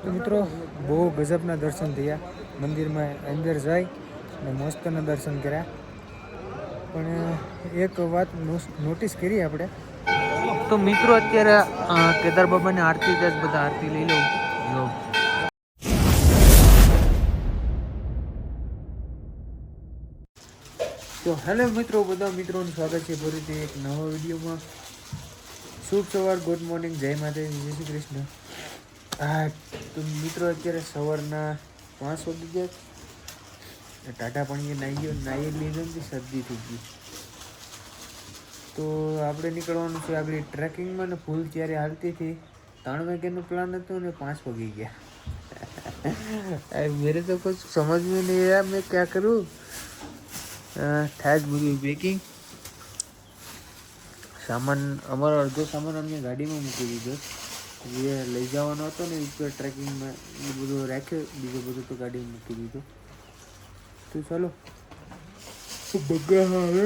તો મિત્રો બહુ ગજબના દર્શન થયા. મંદિરમાં અંદર જઈ અને મસ્તના દર્શન કર્યા. પણ એક વાત નોટિસ કરી આપણે. તો મિત્રો અત્યારે કેદાર બાબાની આરતી બધા આરતી લઈ લો. તો હેલો મિત્રો, બધા મિત્રોનું સ્વાગત છે ફરીથી એક નવા વિડીયોમાં. શુભ સવાર, ગુડ મોર્નિંગ, જય માતાજી, જય શ્રી કૃષ્ણ. તો મિત્રો અત્યારે સવારના 5 વાગી ગયા. ટાટા પાણીએ નાહી લીધો ને શરદી થઈ ગઈ. તો આપણે નીકળવાનું છે આગળ ટ્રેકિંગમાં ને ફૂલ ત્યારે હાલતી હતી. 3 વાગ્યાનો પ્લાન હતો ને 5 વાગી ગયા. મેરે તો कुछ समझ में नहीं आया मैं क्या करूँ. થાય જ બધું પેકિંગ. સામાન અમારો અડધો સામાન અમને ગાડીમાં મૂકી દીધો. જે લઈ જવાનો હતો ને ઉપર ટ્રેકિંગમાં એ બધું રાખ્યો, બીજો બધું તો ગાડીમાં મૂકી દીધો. તો ચાલો બગા હવે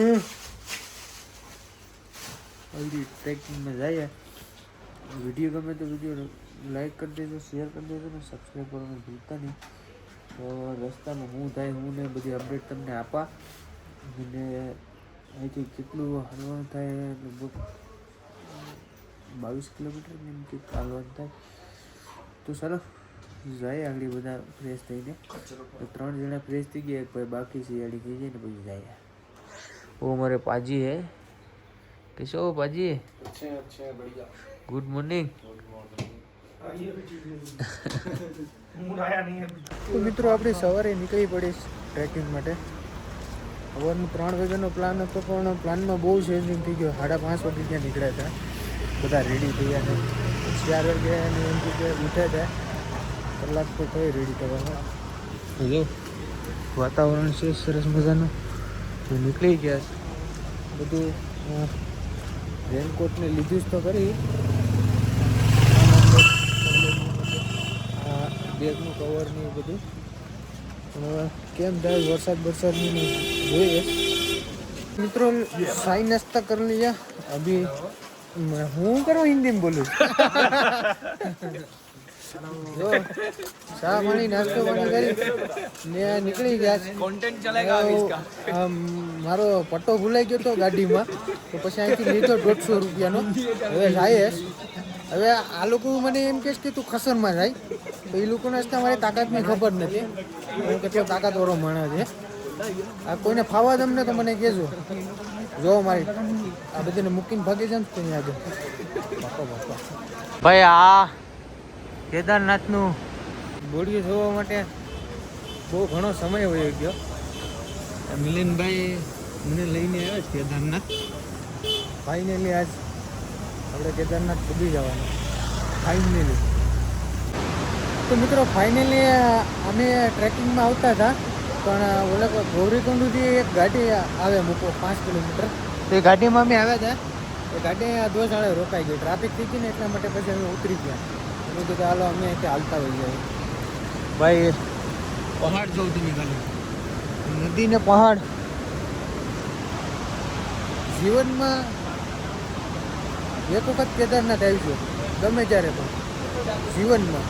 આગળ ટ્રેકિંગમાં જઈએ. વિડીયો ગમે તો વિડીયો લાઈક કરી દેજો, શેર કરી દેજો ને સબસ્ક્રાઈબ કરવાનું ભૂલતા નહીં. તો રસ્તામાં હું થાય હું ને બધી અપડેટ તમને આપા. અને અહીંથી કેટલું હાલવાનું થાય, લગભગ 22 કિલોમીટર એમ કંઈક હાલવાનું થાય. તો ચાલો જાય આગળ બધા ફ્રેશ થઈને. તો 3 જણા ફ્રેશ થઈ ગયા, એક ભાઈ બાકી છે આડી થઈ જાય ને પછી જાય. वो हमारे पाजी है. कैसे हो पाजी? अच्छे बढ़िया. Good morning. તો મિત્રો આપણે સવારે નીકળી પડી ટ્રેકિંગ માટે. સવારનો 3 વાગ્યાનો પ્લાન હતો પણ પ્લાનમાં બહુ ચેન્જિંગ થઈ ગયો. 5:30 વાગે ત્યાં નીકળ્યા હતા, બધા રેડી થયા હતા. 4 વાગ્યા અને એમ જગ્યાએ ઉઠ્યા હતા. કલાક તો થઈ રેડી થવામાં. જો વાતાવરણ છે સરસ મજાનું. તો નીકળી ગયા. બધું રેનકોટને લીધું જ તો કરી. બેગનું કવર ને એ બધું. પણ હવે કેમ થાય વરસાદની જોઈએ. મિત્રો સાઈ નાસ્તા કરી લીધા. અભી હું કરો હિન્દીમાં બોલું. જો ચા પાણી નાસ્તો પાણી કરી ને નીકળી ગયા. કોન્ટેન્ટ ચલેગા અભી इसका. મારો પટ્ટો ભૂલાઈ ગયો તો ગાડીમાં, તો પછી અહીંથી લીધો 150 રૂપિયાનો. હવે જાય. હવે આ લોકો મને એમ કહે કે તું ખસરમાં જાય. તો એ લોકોને મારી તાકાતની ખબર નથી. હું કેટલો તાકાતવાળો માણસ છે. આ કોઈને ફાવા દમ ને તો મને કહેજો. જો મારી આ બધાને મૂકીને ભાગી જાય તો ત્યાં આગળ બાપા ભાઈ આ કેદારનાથનું બોડીઓ જોવા માટે બહુ ઘણો સમય વયો ગયો. મિલિનભાઈ મને લઈને આવ્યા છે કેદારનાથ. ફાઇનલી આજ આપણે કેદારનાથ પૂગી જવાનું ફાઇનલી. તો મિત્રો ફાઇનલી અમે ટ્રેકિંગમાં આવતા હતા, પણ ઓલા ગૌરીકુંડથી એક ગાડી આવે મૂકો 5 કિલોમીટર. તો એ ગાડીમાં અમે આવ્યા હતા. એ ગાડી 2 શાળે રોકાઈ ગઈ, ટ્રાફિક થઈ ગઈ ને એટલા માટે પછી અમે ઉતરી ગયા. એનું કીધું હાલો અમે અહીંથી હાલતા હોઈ જાય. ભાઈ પહાડ જોઉં તમે ખાલી, નદી ને પહાડ. જીવનમાં એક વખત કેદારનાથ આવીશું, ગમે ત્યારે પણ જીવનમાં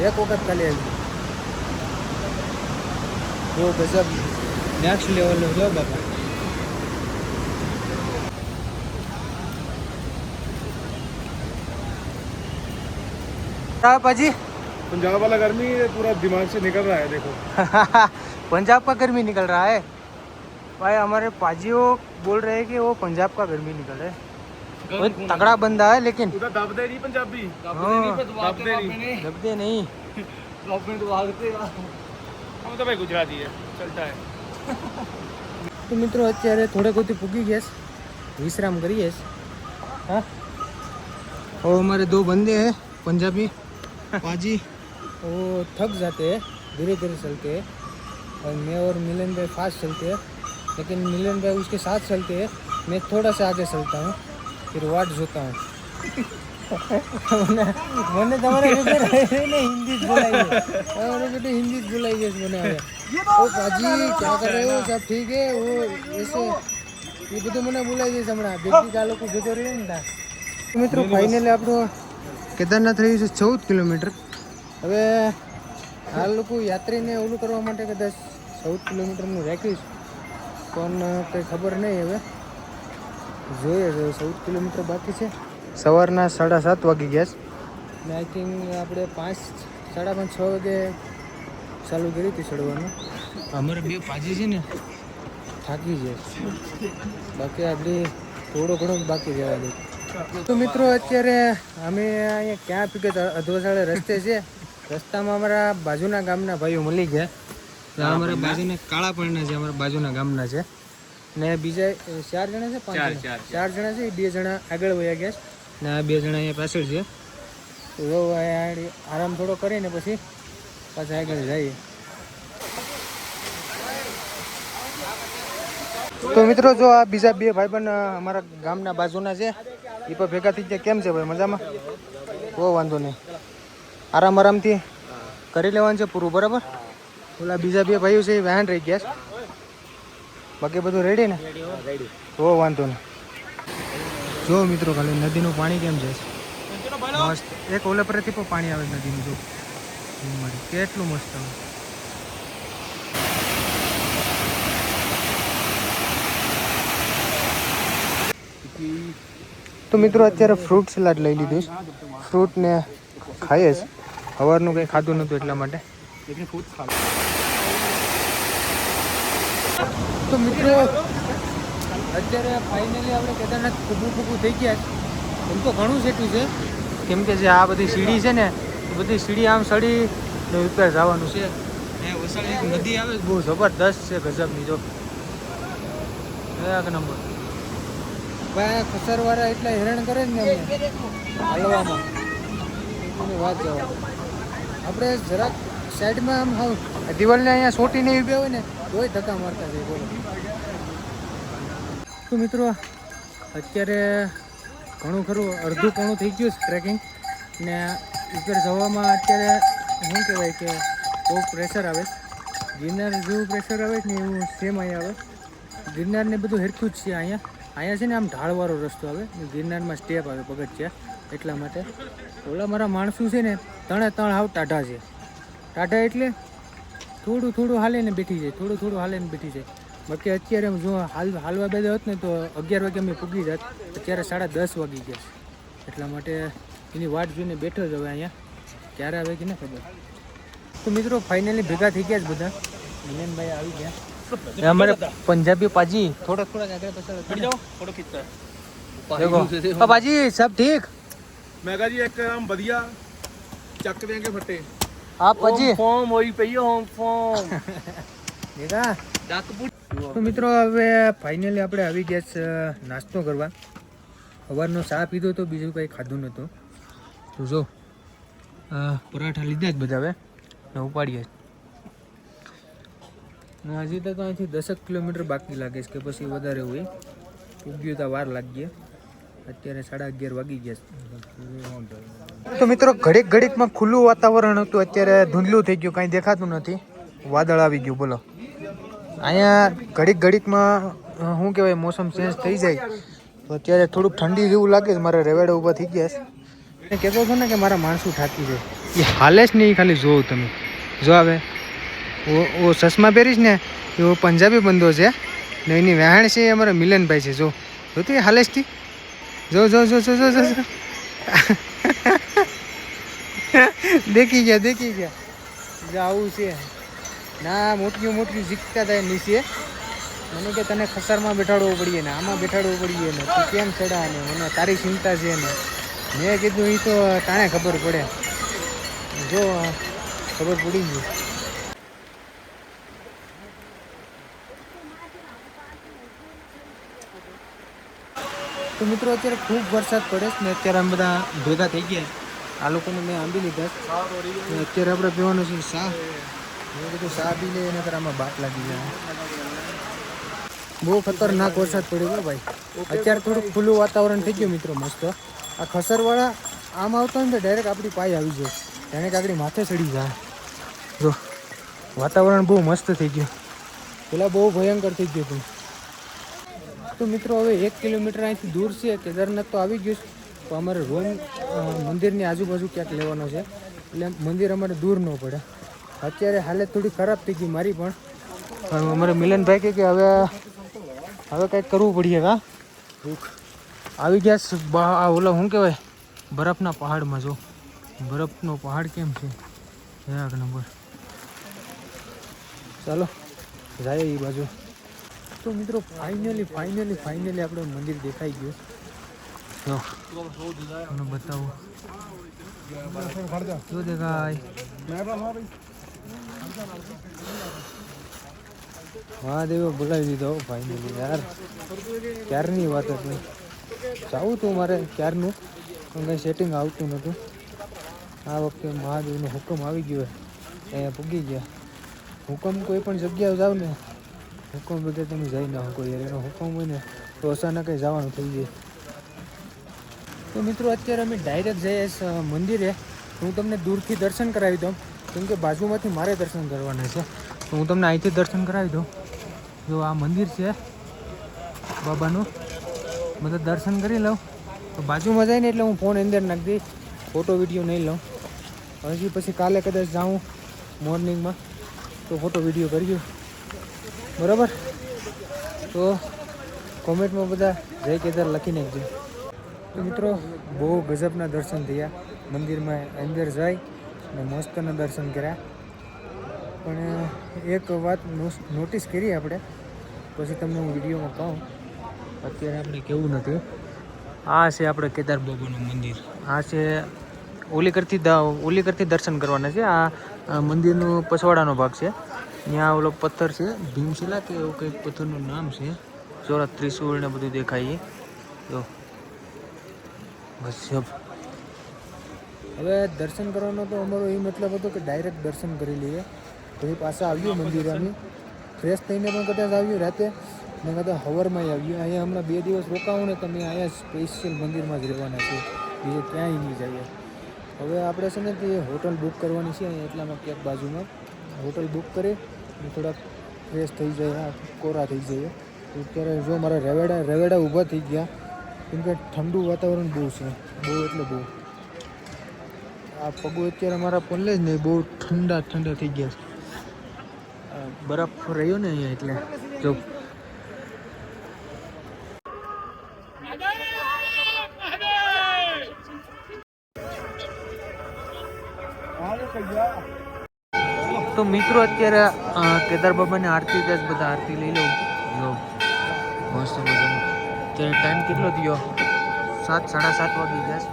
એક વખત ખાલી આવીશું. બહુ ગજબ નેક્સ્ટ લેવલનો જો બાપા. पाजी पंजाब वाला गर्मी पूरा दिमाग से निकल रहा है देखो. पंजाब का गर्मी निकल रहा है भाई. हमारे पाजी वो बोल रहे हैं कि वो पंजाब का गर्मी निकल रहा है. वो तगड़ा बंदा है लेकिन उधर दबदे नहीं पंजाबी. दबदे नहीं. हम तो भाई गुजराती है, चलता है. तो मित्रों અત્યારે થોડે કોથી પૂગી ગયા, વિશ્રામ કરીએ. हाँ और हमारे 2 बंदे हैं पंजाबी पाजी. वो थक जाते हैं, धीरे धीरे चलते हैं. और मैं और मिलन भाई फास्ट चलते हैं, लेकिन मिलन भाई उसके साथ चलते हैं. मैं थोड़ा सा आगे चलता हूँ, फिर वाट जोता हूँ. मैंने तुम्हारे ने हिंदी बोलाई है, बेटे हिंदी बोलाई है मैंने. ओ पाजी क्या कर रहे हो, सब ठीक है? वो ऐसे ये બધું મને બોલાઈ જઈશ હમણાં. બેટી આ લોકો ભેગો રહ્યો ને. મિત્રો ફાઇનલી આપણો કેદારનાથ રહ્યું છે 14 કિલોમીટર. હવે આ લોકો યાત્રીને ઓલું કરવા માટે કદાચ 14 કિલોમીટરનું રાખ્યું છે, પણ કંઈ ખબર નહીં. હવે જોઈએ છે, 14 કિલોમીટર બાકી છે. સવારના 7:30 વાગી ગયા છે ને આઈ થિંક આપણે 5, 5:30, 6 વાગે ચાલુ કરી હતી ચડવાનું. અમારે બે પાજી છે ને થાકી જાય, બાકી આપણી થોડો ઘણો બાકી રહેવા દે. તો મિત્રો અત્યારે અમે અહીંયા ક્યાં પીકે અધવસાળે રસ્તે છે. રસ્તામાં અમારા બાજુના ગામના ભાઈઓ મળી ગયા. અમારા બાજુના કાળા પણના છે, અમારા બાજુના ગામના છે ને બીજા 4 જણા છે, 5 જણા, 4 જણા છે. 2 જણા આગળ વયા ગયા છે ને આ 2 જણા અહીંયા પાછળ છે. તો આરામ થોડો કરીને પછી પાછા આગળ જઈએ. તો મિત્રો જો આ બીજા 2 ભાઈબંધ અમારા ગામના બાજુના છે, એ પણ ભેગા થઈ ગયા. કેમ છે ભાઈ, મજામાં? બહુ વાંધો નહીં, આરામથી કરી લેવાનું છે પૂરું, બરાબર. ઓલા બીજા 2 ભાઈઓ છે એ વાહન રહી ગયા છે, બાકી બધું રેડી ને? બહુ વાંધો નહીં. જો મિત્રો ખાલી નદીનું પાણી કેમ છે, મસ્ત. એક ઓલે પરથી પણ પાણી આવે નદીનું, જો કેટલું મસ્ત આવે. તો મિત્રો અત્યારે ફ્રૂટ સલાડ લઈ લીધું છે. ફ્રૂટ ને ખાઈએ છે. સવારનું કંઈ ખાધું નહોતું એટલા માટે. તો મિત્રો અત્યારે ફાઇનલી આપણે કેદારનાથ ફૂગું થઈ ગયા છે. એમ તો ઘણું સેટું છે, કેમ કે જે આ બધી સીડી છે ને, એ બધી સીડી આમ સડી ને ઉપર જવાનું છે. એ વસાડી એક નદી આવે, બહુ જબરદસ્ત છે, ગજબની. જો એક નંબર. ભાઈ ખસરવાળા એટલા હેરાન કરે ને અમને હાલવામાં, એની વાત જવા. આપણે જરાક સાઈડમાં આમ હાવ દિવાલને અહીંયા સોટીને ઊભા હોય ને તોય ધક્કા મારતા જાય. બોલો. તો મિત્રો અત્યારે ઘણું ખરું અડધું પોણું થઈ ગયું છે ટ્રેકિંગ ને. ઉપર જવામાં અત્યારે શું કહેવાય કે બહુ પ્રેશર આવે. ગિરનાર જેવું પ્રેશર આવે ને એવું સેમ અહીંયા આવે. ગિરનારને બધું હેરખું જ છે અહીંયા છે ને આમ ઢાળવાળો રસ્તો આવે, ગિરનારમાં સ્ટેપ આવે પગથિયા, એટલા માટે. ઓલા મારા માણસો છે ને 3 હાવ ટાઢા છે. ટાઢા એટલે થોડું હાલે ને બેઠી જાય, થોડું હાલે ને બેઠી જાય. બાકી અત્યારે જો હાલવા બેદા હોત ને તો 11 વાગે અમે પૂગી જાત. અત્યારે 10:30 વાગી ગયા છે, એટલા માટે એની વાટ જોઈને બેઠો જ. હવે અહીંયા ક્યારે આવે કે ના ખબર. તો મિત્રો ફાઇનલી ભેગા થઈ ગયા જ બધા. મિલનભાઈ આવી ગયા, हमारे पंजाबी पाजी थोड़ा आगे पीछे जाओ, फोटो खींचता है. देखो पाजी सब ठीक. मैं कहा जी एक हम बढ़िया चक देंगे फटे. आप पाजी फॉर्म वही पे होम फॉर्म देखा. તો મિત્રો હવે ફાઇનલી આપણે આવી ગયા છે નાસ્તો કરવા. સવારનો ચા પીધો તો બીજું કંઈ ખાધું નહોતું. તો જો પરાઠા લીધા જ બધા હવે ને ઉપાડીએ. હજી તો અહીંથી 10 કિલોમીટર બાકી લાગે છે કે પછી વધારે હોય. ઉગ્યું તો વાર લાગી. અત્યારે 11:30 વાગી ગયા. તો મિત્રો ઘડીકમાં ખુલ્લું વાતાવરણ હતું, અત્યારે ધૂંધલું થઈ ગયું, કાંઈ દેખાતું નથી, વાદળ આવી ગયું. બોલો. અહીંયા ઘડીકમાં શું કહેવાય, મોસમ ચેન્જ થઈ જાય તો અત્યારે થોડુંક ઠંડી જેવું લાગે છે. મારા રેવાડા ઊભા થઈ ગયા છે. કહેતો હતો ને કે મારા માણસો થાકી જાય, એ હાલે જ નહીં. ખાલી જોવો તમે, જો આવે ઓ ચશ્મા પહેરીશ ને એવો પંજાબી બંદો છે ને એની વહેણ છે અમારા મિલનભાઈ છે. જો જોતી હાલેશથી, જો દેખી ગયા. જો આવું છે ના, મોટી શીખતા થાય નીચે. મને કે તને ખસરમાં બેઠાડવો પડીએ ને આમાં બેઠાડવું પડીએ ને તું કેમ ચડા ને મને તારી ચિંતા છે ને. મેં કીધું એ તો તાણે ખબર પડે. જો ખબર પડી ગઈ. તો મિત્રો અત્યારે ખૂબ વરસાદ પડે છે ને અત્યારે આમ બધા ભેગા થઈ ગયા. આ લોકોને મેં આંબી લીધા ને અત્યારે આપણે પીવાનું છે ચા. મેં કીધું ચા પી લે એને આમાં બાપ લાગી જાય. બહુ ખતરનાક વરસાદ પડ્યો ભાઈ. અત્યારે થોડુંક ખુલ્લું વાતાવરણ થઈ ગયું મિત્રો, મસ્ત. આ ખસરવાળા આમ આવતો ને તો ડાયરેક્ટ આપણી પાય આવી જાય, જાણે કે આપણી માથે ચડી જાય. જો વાતાવરણ બહુ મસ્ત થઈ ગયું, પેલા બહુ ભયંકર થઈ ગયું હતું. તો મિત્રો હવે 1 કિલોમીટર અહીંથી દૂર છે, કેદારનાથ તો આવી ગયું છે. તો અમારે રૂમ મંદિરની આજુબાજુ ક્યાંક લેવાનો છે, એટલે મંદિર અમારે દૂર ન પડે. અત્યારે હાલત થોડી ખરાબ થઈ ગઈ મારી પણ અમારે મિલનભાઈ કે હવે કંઈક કરવું પડીએ. કા આવી ગયા ઓલો શું કહેવાય બરફના પહાડમાં. જો બરફનો પહાડ કેમ છે એક નંબર. ચાલો જાય એ બાજુ. તો મિત્રો ફાઇનલી આપણે મંદિર દેખાઈ ગયું. જો તમને બતાવું શું દેખાય. મહાદેવે બોલાવી દીધો ફાઇનલી યાર. ક્યારની વાત હતી, જાવું તું મારે ક્યારનું પણ કંઈ સેટિંગ આવતું નહોતું. આ વખતે મહાદેવનો હુકમ આવી ગયો, અહીંયા પૂગી ગયા. હુકમ કોઈ પણ જગ્યાએ જાવ ને, હુકમ વગર તમે જઈ ના શકો યાર. એનો હુકમ હોય ને તો અચાનક જવાનું થઈ જાય. તો મિત્રો અત્યારે અમે ડાયરેક્ટ જઈએ મંદિરે. હું તમને દૂરથી દર્શન કરાવી દઉં, કેમ કે બાજુમાંથી મારે દર્શન કરવાના છે. તો હું તમને અહીંથી દર્શન કરાવી દઉં. જો આ મંદિર છે બાબાનું, મતલબ દર્શન કરી લઉં. તો બાજુમાં જાય ને એટલે હું ફોન અંદર નાખી દઈ, ફોટો વિડીયો નહીં લઉં. હજી પછી કાલે કદાચ જાઉં મોર્નિંગમાં તો ફોટો વિડીયો કરીએ, બરાબર. તો કોમેન્ટમાં બધા જય કેદાર લખી નાખજો. તો મિત્રો બહુ ગજબના દર્શન થયા. મંદિરમાં અંદર જાય અને મસ્તના દર્શન કર્યા. પણ એક વાત નોટિસ કરી આપણે, પછી તમને હું વિડીયોમાં કહું. અત્યારે આપણે કેવું નથી. આ છે આપણે કેદાર બાબાનું મંદિર. આ છે ઓલી કરતી દર્શન કરવાના છે. આ મંદિરનો પછવાડાનો ભાગ છે. ત્યાં ઓલો પથ્થર છે ભીમશિલા કે એવું કંઈક પથ્થરનું નામ છે. ચોરા ત્રિશુળ ને બધું દેખાય. જો બસ. હવે દર્શન કરવાનો તો અમારો એ મતલબ હતો કે ડાયરેક્ટ દર્શન કરી લઈએ. પછી પાછા આવ્યું મંદિરે. અમે ફ્રેશ થઈને પણ કદાચ આવ્યું રાતે ને કદાચ સવારમાં આવ્યું. અહીંયા હમણાં 2 દિવસ રોકાવું ને તમે અહીંયા સ્પેશિયલ મંદિરમાં જ રહેવાના છે, બીજે ક્યાંય નહીં જઈએ. હવે આપણે છે ને તે હોટલ બુક કરવાની છે અહીંયા એટલામાં ક્યાંક બાજુમાં. હોટલ બુક કરી થોડાક ફ્રેશ થઈ જાય, કોરા થઈ જાય. અત્યારે જો મારા રવેડા ઊભા થઈ ગયા, કેમ કે ઠંડુ વાતાવરણ બહુ છે, બહુ એટલે બહુ. આ પગો અત્યારે મારા પલ્લે જ નહીં, બહુ ઠંડા થઈ ગયા છે. બરફ રહ્યો ને અહીંયા એટલે જો. તો મિત્રો અત્યારે કેદાર બાબાની આરતી જ બધા આરતી લઈ લઉં. જો મસ્ત મજાનું. અત્યારે ટાઈમ કેટલો થયો? 7, 7:30 વાગી ગયા છે.